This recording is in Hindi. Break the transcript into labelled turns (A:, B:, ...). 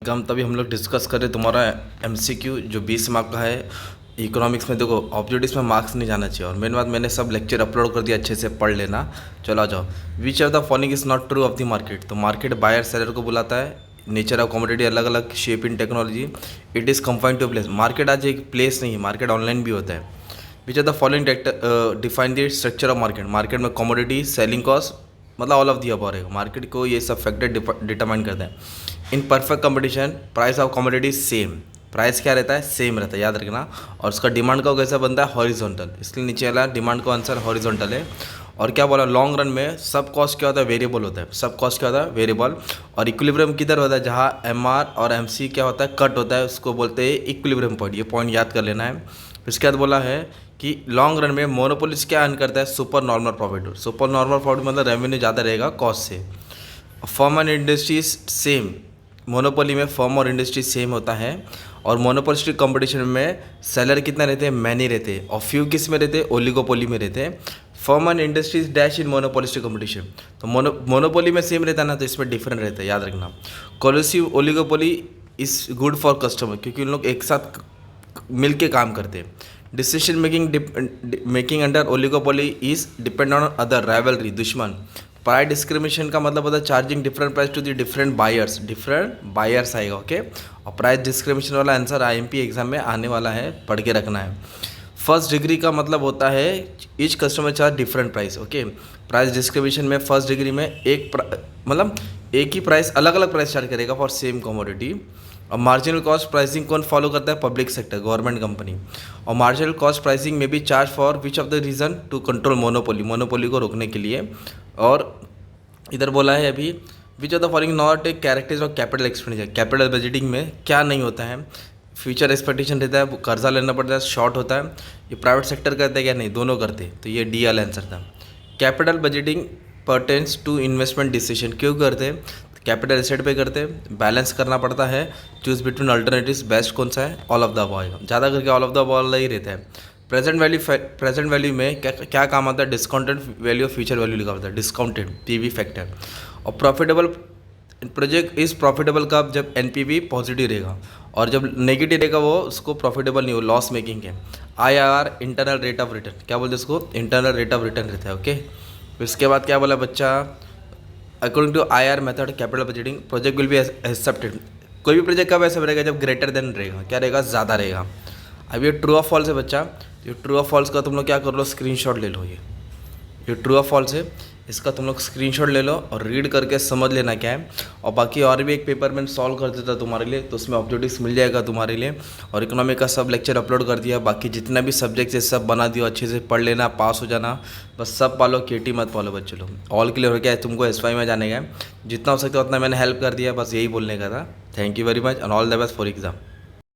A: हम तभी हम लोग डिस्कस करें तुम्हारा एमसीक्यू जो 20 मार्क का है। इकोनॉमिक्स में देखो ऑब्जेक्टिव्स में मार्क्स नहीं जाना चाहिए, और मेन बात मैंने सब लेक्चर अपलोड कर दिया, अच्छे से पढ़ लेना। चलो आ जाओ। Which of the following is not true of the market. तो मार्केट बायर सेलर को बुलाता है, नेचर ऑफ कमोडिटी अलग अलग, shape in technology, it is confined to place. Market आज एक प्लेस नहीं है, मार्केट ऑनलाइन भी होता है। Which are the following define the structure of market. Market में कमोडिटी, सेलिंग कॉस्ट, मतलब ऑल ऑफ दी अबव रहेगा। मार्केट को ये सब फैक्टर डिटरमाइन करता है। In perfect competition price of commodity same. Price क्या रहता है? सेम रहता है, याद रखना। और उसका डिमांड का कैसा बनता है? हॉरिजॉन्टल। इसलिए नीचे वाला डिमांड का आंसर हॉरिजॉन्टल है। और क्या बोला, लॉन्ग रन में सब कॉस्ट क्या होता है? वेरिएबल होता है। सब कॉस्ट क्या होता है? वेरिएबल। और इक्विलिब्रियम किधर होता है? जहाँ एमआर और एमसी क्या होता है? कट होता है, उसको बोलते हैं इक्विलिब्रियम पॉइंट। ये पॉइंट याद कर लेना है। इसके बाद बोला है कि लॉन्ग रन में मोनोपोलिस्ट क्या अर्न करता है? Super normal profit. Super normal profit मतलब रेवेन्यू ज़्यादा रहेगा कॉस्ट से। Firm and industries same. Monopoly में फर्म और इंडस्ट्री सेम होता है। और मोनोपोलिस्टिक कंपटीशन में सेलर कितना रहते हैं? मैनी रहते हैं। और फ्यू किस में रहते हैं? ओलिगोपोली में रहते हैं। Firm and industries dash in monopolistic competition. तो मोनोपोली में सेम रहता है ना, तो इसमें डिफरेंट रहता है, याद रखना। Collusive oligopoly is good for customer, क्योंकि उन लोग एक साथ मिल के काम करते हैं। Decision making under oligopoly is depend on other rivalry, दुश्मन। प्राइस डिस्क्रिमिनेशन का मतलब होता है charging different price to the different buyers आएगा, ओके। और प्राइस डिस्क्रिमिनेशन वाला आंसर आईएमपी एग्जाम में आने वाला है, पढ़ के रखना है। फर्स्ट डिग्री का मतलब होता है each customer charge different price, okay. Price discrimination में फर्स्ट डिग्री में मतलब एक ही प्राइस, अलग अलग प्राइस चार्ज करेगा फॉर सेम कमोडिटी। और मार्जिनल कॉस्ट प्राइसिंग कौन फॉलो करता है? Public sector, government company. और मार्जिनल कॉस्ट प्राइसिंग में भी charge for which of the reason? To control monopoly को रोकने के लिए। और इधर बोला है अभी which of the following not A characters of capital expenditure. Capital budgeting में क्या नहीं होता है? फ्यूचर एक्सपेक्टेशन रहता है, कर्जा लेना पड़ता है, शॉर्ट होता है। ये प्राइवेट सेक्टर करते हैं क्या? नहीं, दोनों करते हैं। तो ये डी वाला आंसर था। Capital budgeting pertains to investment decision. क्यों करते हैं? कैपिटल एसेट पे करते हैं, बैलेंस करना पड़ता है, चूज बिटवीन अल्टरनेटिव्स, बेस्ट कौन सा है? ऑल ऑफ द अबव आएगा, ज़्यादा करके ऑल ऑफ द अबव ही रहता है। प्रेजेंट वैल्यू में क्या काम आता है? Discounted value of future value लिखा होता है, डिस्काउंटेड पीवी फैक्टर। और प्रॉफिटेबल प्रोजेक्ट इज़ प्रॉफिटेबल कब? जब एनपीवी पॉजिटिव रहेगा, और जब नेगेटिव रहेगा वो उसको प्रॉफिटेबल नहीं हो, लॉस मेकिंग है। IRR internal rate of return, क्या बोलते हैं उसको? इंटरनल रेट ऑफ रिटर्न रहता है, ओके। इसके बाद क्या बोला बच्चा? According to IR method capital budgeting project will be accepted. कोई भी प्रोजेक्ट कब ऐसा रहेगा? जब ग्रेटर देन रहेगा, क्या रहेगा? ज़्यादा रहेगा। अब ये ट्रू ऑफ फॉल्स है बच्चा। ये ट्रू ऑफ फॉल्स का तुम लोग क्या कर लो? स्क्रीनशॉट ले लो। ये ट्रू ऑफ फॉल्स है, इसका तुम लोग स्क्रीनशॉट ले लो और रीड करके समझ लेना क्या है। और बाकी और भी एक पेपर मैंने सॉल्व कर देता तुम्हारे लिए, तो उसमें ऑब्जेक्टिव्स मिल जाएगा तुम्हारे लिए। और इकोनॉमिक का सब लेक्चर अपलोड कर दिया, बाकी जितना भी सब्जेक्ट है सब बना दिया, अच्छे से पढ़ लेना, पास हो जाना। बस सब पालो, केटी मत पालो बच्चे लोग। ऑल क्लियर हो गया है, तुमको एसवाई में जाने का है। जितना हो सकता है उतना मैंने हेल्प कर दिया, बस यही बोलने का था। Thank you very much and all the best for exam.